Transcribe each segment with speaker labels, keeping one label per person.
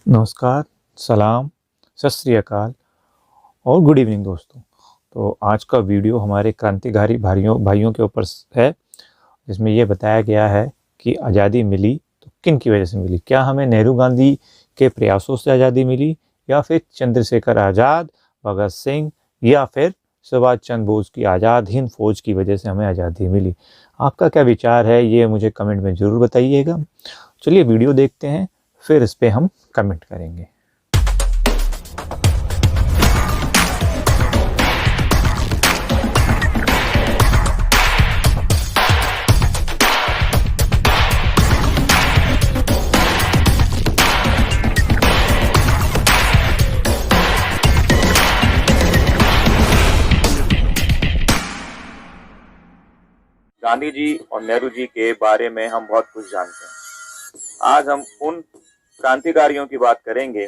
Speaker 1: नमस्कार, सलाम, सत श्री अकाल और गुड इवनिंग दोस्तों। तो आज का वीडियो हमारे क्रांतिकारी भाइयों के ऊपर है, जिसमें ये बताया गया है कि आज़ादी मिली तो किन की वजह से मिली। क्या हमें नेहरू गांधी के प्रयासों से आज़ादी मिली, या फिर चंद्रशेखर आज़ाद, भगत सिंह, या फिर सुभाष चंद्र बोस की आज़ाद हिंद फौज की वजह से हमें आज़ादी मिली। आपका क्या विचार है, ये मुझे कमेंट में ज़रूर बताइएगा। चलिए वीडियो देखते हैं, फिर इस पर हम कमेंट करेंगे।
Speaker 2: गांधी जी और नेहरू जी के बारे में हम बहुत कुछ जानते हैं। आज हम उन क्रांतिकारियों की बात करेंगे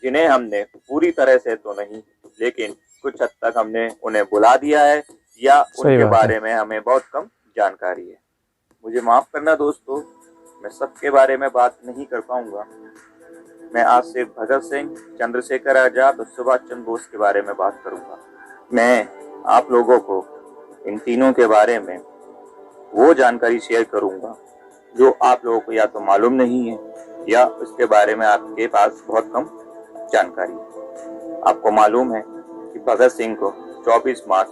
Speaker 2: जिन्हें हमने पूरी तरह से तो नहीं, लेकिन कुछ हद तक हमने उन्हें बुला दिया है या उनके बारे में हमें बहुत कम जानकारी है। मुझे माफ करना दोस्तों, मैं सबके बारे में बात नहीं कर पाऊंगा। मैं आज सिर्फ भगत सिंह, चंद्रशेखर आजाद और सुभाष चंद्र बोस के बारे में बात करूंगा। मैं आप लोगों को इन तीनों के बारे में वो जानकारी शेयर करूंगा जो आप लोगों को या तो मालूम नहीं है या उसके बारे में आपके पास बहुत कम जानकारी है। आपको मालूम है कि भगत सिंह को 24 मार्च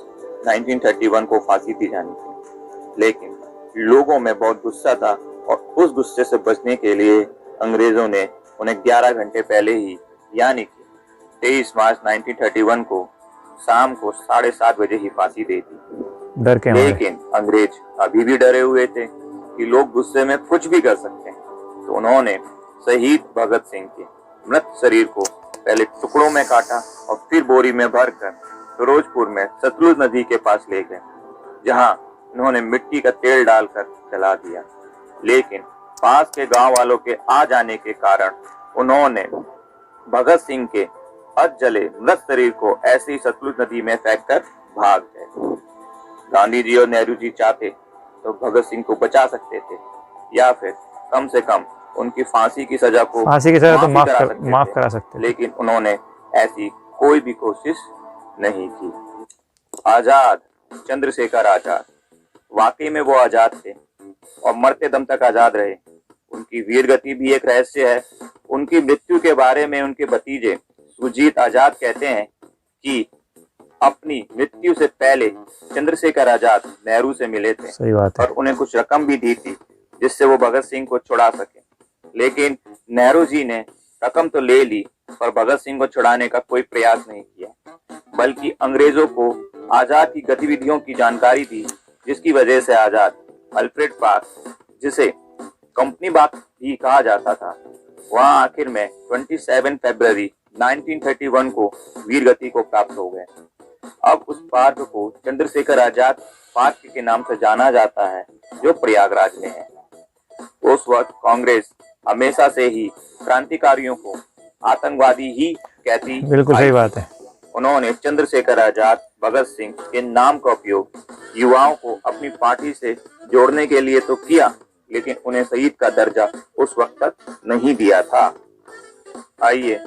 Speaker 2: 1931 को फांसी दी जानी थी, लेकिन लोगों में बहुत गुस्सा था और उस गुस्से से बचने के लिए अंग्रेजों ने उन्हें 11 घंटे पहले ही, यानी कि 23 मार्च 1931 को शाम को 7:30 बजे ही फांसी दे दी।
Speaker 1: डर के मारे।
Speaker 2: लेकिन अंग्रेज अभी भी डरे हुए थे कि लोग गुस्से में कुछ भी कर सकते हैं, तो उन्होंने शहीद भगत सिंह के मृत शरीर को पहले टुकड़ों में काटा और फिर बोरी में भरकर फिरोजपुर में सतलुज नदी के पास ले गए, जहां उन्होंने मिट्टी का तेल डालकर जला दिया। लेकिन पास के गांव वालों के आ जाने के कारण उन्होंने भगत सिंह के अध जले मृत शरीर को ऐसे ही सतलुज नदी में फेंक कर भाग गए। गांधी जी और नेहरू जी चाहते तो भगत सिंह को बचा सकते थे, या फिर कम से कम उनकी फांसी की सजा को
Speaker 1: माफ करा सकते,
Speaker 2: लेकिन उन्होंने ऐसी कोई भी कोशिश नहीं की। आजाद चंद्रशेखर आजाद, वाकई में वो आजाद थे और मरते दम तक आजाद रहे। उनकी वीर गति भी एक रहस्य है। उनकी मृत्यु के बारे में उनके भतीजे सुजीत आजाद कहते हैं कि अपनी मृत्यु से पहले चंद्रशेखर आजाद नेहरू से मिले थे।
Speaker 1: सही बात है।
Speaker 2: और उन्हें कुछ रकम भी दी थी जिससे वो भगत सिंह को छुड़ा सके, लेकिन नेहरू जी ने रकम तो ले ली पर भगत सिंह को छुड़ाने का कोई प्रयास नहीं किया, बल्कि अंग्रेजों को आजाद की गतिविधियों की जानकारी दी, जिसकी वजह से आजाद अल्फ्रेड पार्क, जिसे कंपनी बाग भी कहा जाता था, वहां आखिर में 27 फरवरी 1931 को वीर गति को प्राप्त हो गए। अब उस पार्क को चंद्रशेखर आजाद पार्क के नाम से जाना जाता है, जो प्रयागराज में है। उस वक्त कांग्रेस हमेशा से ही क्रांतिकारियों को आतंकवादी ही कहती।
Speaker 1: बिल्कुल सही बात है।
Speaker 2: उन्होंने चंद्रशेखर आजाद, भगत सिंह के नाम का उपयोग युवाओं को अपनी पार्टी से जोड़ने के लिए तो किया, लेकिन उन्हें शहीद का दर्जा उस वक्त तक नहीं दिया था। आइए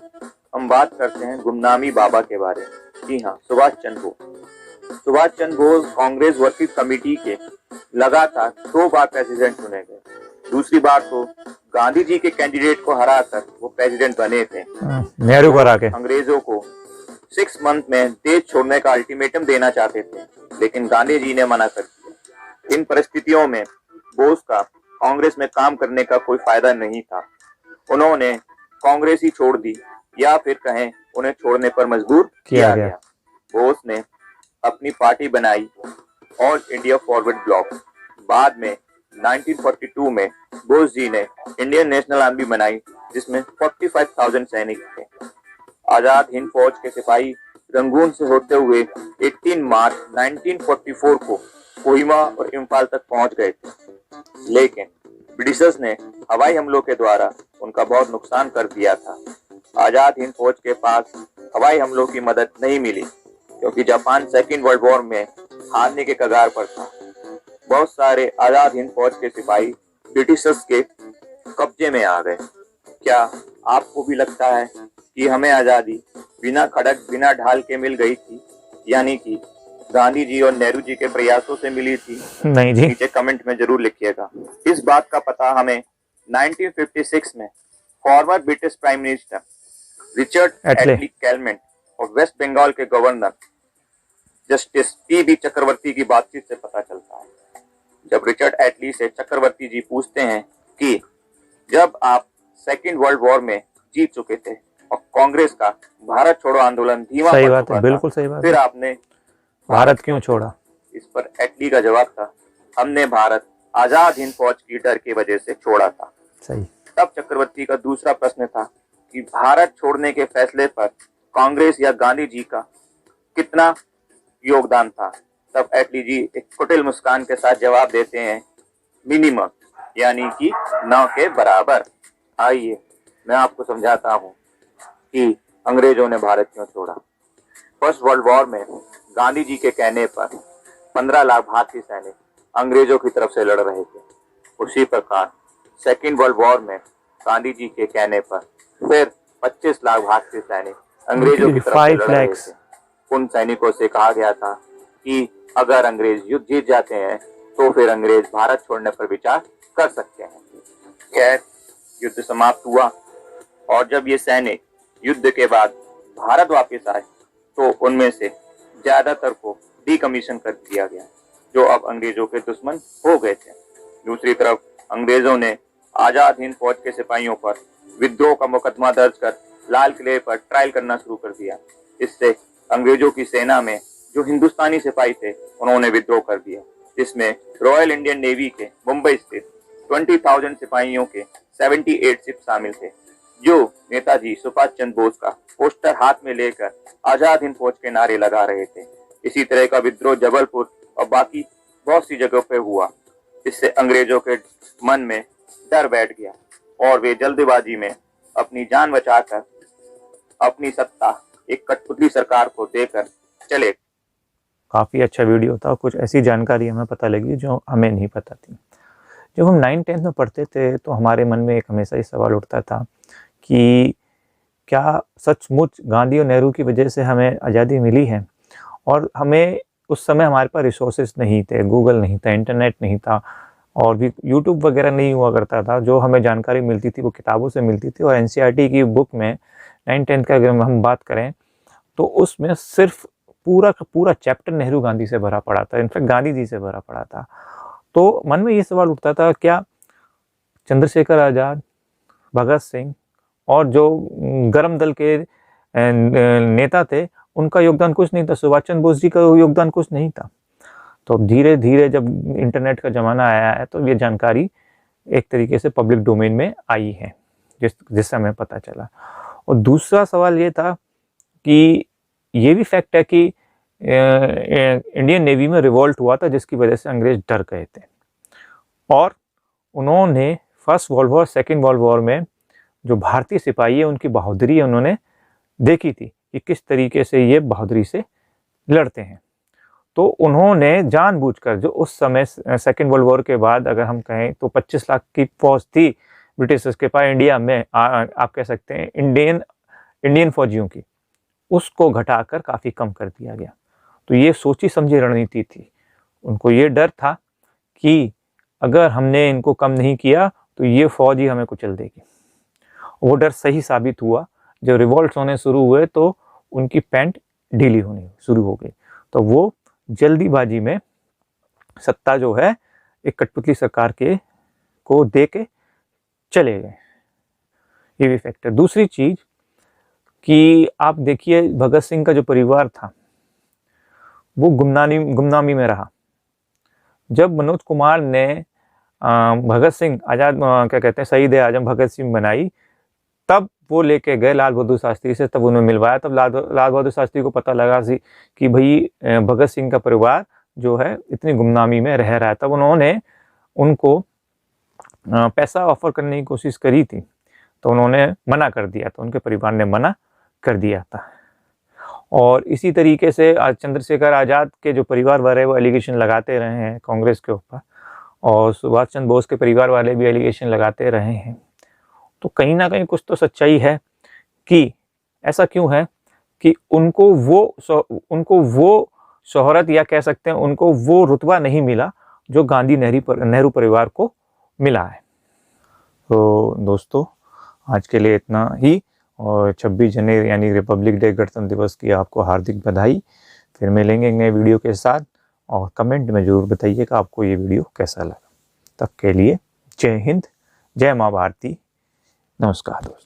Speaker 2: हम बात करते हैं गुमनामी बाबा के बारे में। जी हाँ, सुभाष चंद्र बोस। सुभाष चंद्र बोस कांग्रेस वर्किंग कमेटी के लगातार 2 बार प्रेसिडेंट चुने गए। दूसरी बार तो गांधी जी के कैंडिडेट को हराकर वो प्रेसिडेंट बने थे।
Speaker 1: नेहरू को हरा के
Speaker 2: अंग्रेजों को 6 मंथ में देश छोड़ने का अल्टीमेटम देना चाहते थे, लेकिन गांधी जी ने मना कर दिया। इन परिस्थितियों में बोस का कांग्रेस में काम करने का कोई फायदा नहीं था। उन्होंने कांग्रेस ही छोड़ दी, या फिर कहें उन्हें छोड़ने पर मजबूर किया गया। बोस ने अपनी पार्टी बनाई, ऑल इंडिया फॉरवर्ड ब्लॉक। बाद में 1942 में बोस जी ने इंडियन नेशनल आर्मी बनाई, जिसमें 45,000 सैनिक थे। आजाद हिंद फौज के सिपाही रंगून से होते हुए 18 मार्च 1944 को कोहिमा और इम्फाल तक पहुंच गए थे, लेकिन ब्रिटिशर्स ने हवाई हमलों के द्वारा उनका बहुत नुकसान कर दिया था। आजाद हिंद फौज के पास हवाई हमलों की मदद नहीं मिली, क्योंकि जापान सेकेंड वर्ल्ड वॉर में हारने के कगार पर था। बहुत सारे आजाद हिंद फौज के सिपाही ब्रिटिशर्स के कब्जे में आ गए। क्या आपको भी लगता है कि हमें आज़ादी बिना खड़क बिना ढाल के मिल गई थी, यानी कि गांधी जी और नेहरू जी के प्रयासों से मिली थी?
Speaker 1: नहीं जी।
Speaker 2: नीचे कमेंट में जरूर लिखिएगा। इस बात का पता हमें 1956 में former British prime minister Richard Attlee Clement और वेस्ट बंगाल के गवर्नर जस्टिस पी चक्रवर्ती की बातचीत से पता चलता है। जब रिचर्ड एटली से चक्रवर्ती जी पूछते हैं कि जब आप सेकेंड वर्ल्ड वॉर में जीत चुके थे और कांग्रेस का भारत छोड़ो आंदोलन धीमा
Speaker 1: सही
Speaker 2: पड़
Speaker 1: बात
Speaker 2: चुका
Speaker 1: है,
Speaker 2: था,
Speaker 1: बिल्कुल सही बात
Speaker 2: फिर
Speaker 1: है,
Speaker 2: आपने
Speaker 1: भारत क्यों छोड़ा?
Speaker 2: इस पर एटली का जवाब था, हमने भारत आजाद हिंद फौज की डर की वजह से छोड़ा था।
Speaker 1: सही।
Speaker 2: तब चक्रवर्ती का दूसरा प्रश्न था कि भारत छोड़ने के फैसले पर कांग्रेस या गांधी जी का कितना योगदान था? तब एटली जी एक कुटिल मुस्कान के साथ जवाब देते हैं, मिनिमम, यानी कि 9 के बराबर। आइए मैं आपको समझाता हूँ कि अंग्रेजों ने भारत क्यों छोड़ा। फर्स्ट वर्ल्ड वॉर में गांधी जी के कहने पर 15 लाख भारतीय सैनिक अंग्रेजों की तरफ से लड़ रहे थे। उसी प्रकार सेकेंड वर्ल्ड वॉर में गांधी जी के कहने पर फिर 25 लाख भारतीय सैनिक अंग्रेजों की तरफ से लड़ रहे थे। उन सैनिकों से कहा गया था कि अगर अंग्रेज युद्ध जीत जाते हैं तो फिर अंग्रेज भारत छोड़ने पर विचार कर सकते हैं। खैर, युद्ध समाप्त हुआ और जब ये सैनिक युद्ध के बाद भारत वापस आए तो उनमें से ज्यादातर को डीकमीशन कर दिया गया, जो अब अंग्रेजों के दुश्मन हो गए थे। दूसरी तरफ अंग्रेजों ने आजाद हिंद फौज के सिपाहियों पर विद्रोह का मुकदमा दर्ज कर लाल किले पर ट्रायल करना शुरू कर दिया। इससे अंग्रेजों की सेना में जो हिंदुस्तानी सिपाही थे उन्होंने विद्रोह कर दिया। इसमें रॉयल इंडियन नेवी के मुंबई स्थित 20,000 सिपाहियों के 78 शिप शामिल थे, जो नेताजी सुभाष चंद्र बोस का पोस्टर हाथ में लेकर आजाद हिंद फौज के नारे लगा रहे थे। इसी तरह का विद्रोह जबलपुर और बाकी बहुत सी जगहों पे हुआ। इससे अंग्रेजों के मन में डर बैठ गया और वे जल्दबाजी में अपनी जान बचाकर अपनी सत्ता एक कठपुतली सरकार को देकर चले।
Speaker 1: काफ़ी अच्छा वीडियो था, कुछ ऐसी जानकारी हमें पता लगी जो हमें नहीं पता थी। जब हम 9th-10th में पढ़ते थे तो हमारे मन में एक हमेशा ही सवाल उठता था कि क्या सचमुच गांधी और नेहरू की वजह से हमें आज़ादी मिली है? और हमें उस समय हमारे पास रिसोर्सेज नहीं थे, गूगल नहीं था, इंटरनेट नहीं था और भी यूट्यूब वगैरह नहीं हुआ करता था। जो हमें जानकारी मिलती थी वो किताबों से मिलती थी और NCERT की बुक में 9th-10th का अगर हम बात करें तो उसमें सिर्फ पूरा का पूरा चैप्टर नेहरू गांधी से भरा पड़ा था, इनफैक्ट गांधी जी से भरा पड़ा था। तो मन में ये सवाल उठता था, क्या चंद्रशेखर आज़ाद, भगत सिंह और जो गर्म दल के नेता थे उनका योगदान कुछ नहीं था? सुभाष चंद्र बोस जी का योगदान कुछ नहीं था? तो अब धीरे धीरे जब इंटरनेट का ज़माना आया है तो ये जानकारी एक तरीके से पब्लिक डोमेन में आई है, जिससे हमें पता चला। और दूसरा सवाल ये था कि ये भी फैक्ट है कि इंडियन नेवी में रिवॉल्ट हुआ था जिसकी वजह से अंग्रेज डर गए थे और उन्होंने first world war, second world war में जो भारतीय सिपाही है उनकी बहादुरी उन्होंने देखी थी कि किस तरीके से ये बहादुरी से लड़ते हैं। तो उन्होंने जानबूझकर, जो उस समय सेकेंड वर्ल्ड वॉर के बाद अगर हम कहें तो 25 लाख की फौज थी ब्रिटिशर्स के पास इंडिया में, आप कह सकते हैं इंडियन फौजियों की, उसको घटाकर काफ़ी कम कर दिया गया। तो ये सोची समझी रणनीति थी। उनको ये डर था कि अगर हमने इनको कम नहीं किया तो ये फौज ही हमें कुचल देगी। वो डर सही साबित हुआ। जब रिवॉल्ट्स होने शुरू हुए तो उनकी पैंट ढीली होनी शुरू हो गई, तो वो जल्दीबाजी में सत्ता जो है एक कठपुतली सरकार के को दे के चले गए। ये भी फैक्टर। दूसरी चीज़ कि आप देखिए, भगत सिंह का जो परिवार था वो गुमनामी में रहा। जब मनोज कुमार ने भगत सिंह आज़ाद क्या कहते हैं शहीद आजम भगत सिंह बनाई, तब वो लेके गए लाल बहादुर शास्त्री से, तब उन्हें मिलवाया। तब लाल बहादुर शास्त्री को पता लगा कि भाई भगत सिंह का परिवार जो है इतनी गुमनामी में रह रहा है। तब उन्होंने उनको पैसा ऑफर करने की कोशिश करी थी तो उन्होंने मना कर दिया था, उनके परिवार ने मना कर दिया था। और इसी तरीके से चंद्रशेखर आज़ाद के जो परिवार वाले वो एलिगेशन लगाते रहे हैं कांग्रेस के ऊपर, और सुभाष चंद्र बोस के परिवार वाले भी एलिगेशन लगाते रहे हैं। तो कहीं ना कहीं कुछ तो सच्चाई है कि ऐसा क्यों है कि उनको वो शोहरत या कह सकते हैं उनको वो रुतबा नहीं मिला जो गांधी नेहरू परिवार को मिला है। तो दोस्तों आज के लिए इतना ही, और 26 जनवरी यानी रिपब्लिक डे गणतंत्र दिवस की आपको हार्दिक बधाई। फिर मिलेंगे एक नए वीडियो के साथ, और कमेंट में ज़रूर बताइएगा आपको ये वीडियो कैसा लगा। तब के लिए जय हिंद, जय माँ भारती, नमस्कार दोस्तों।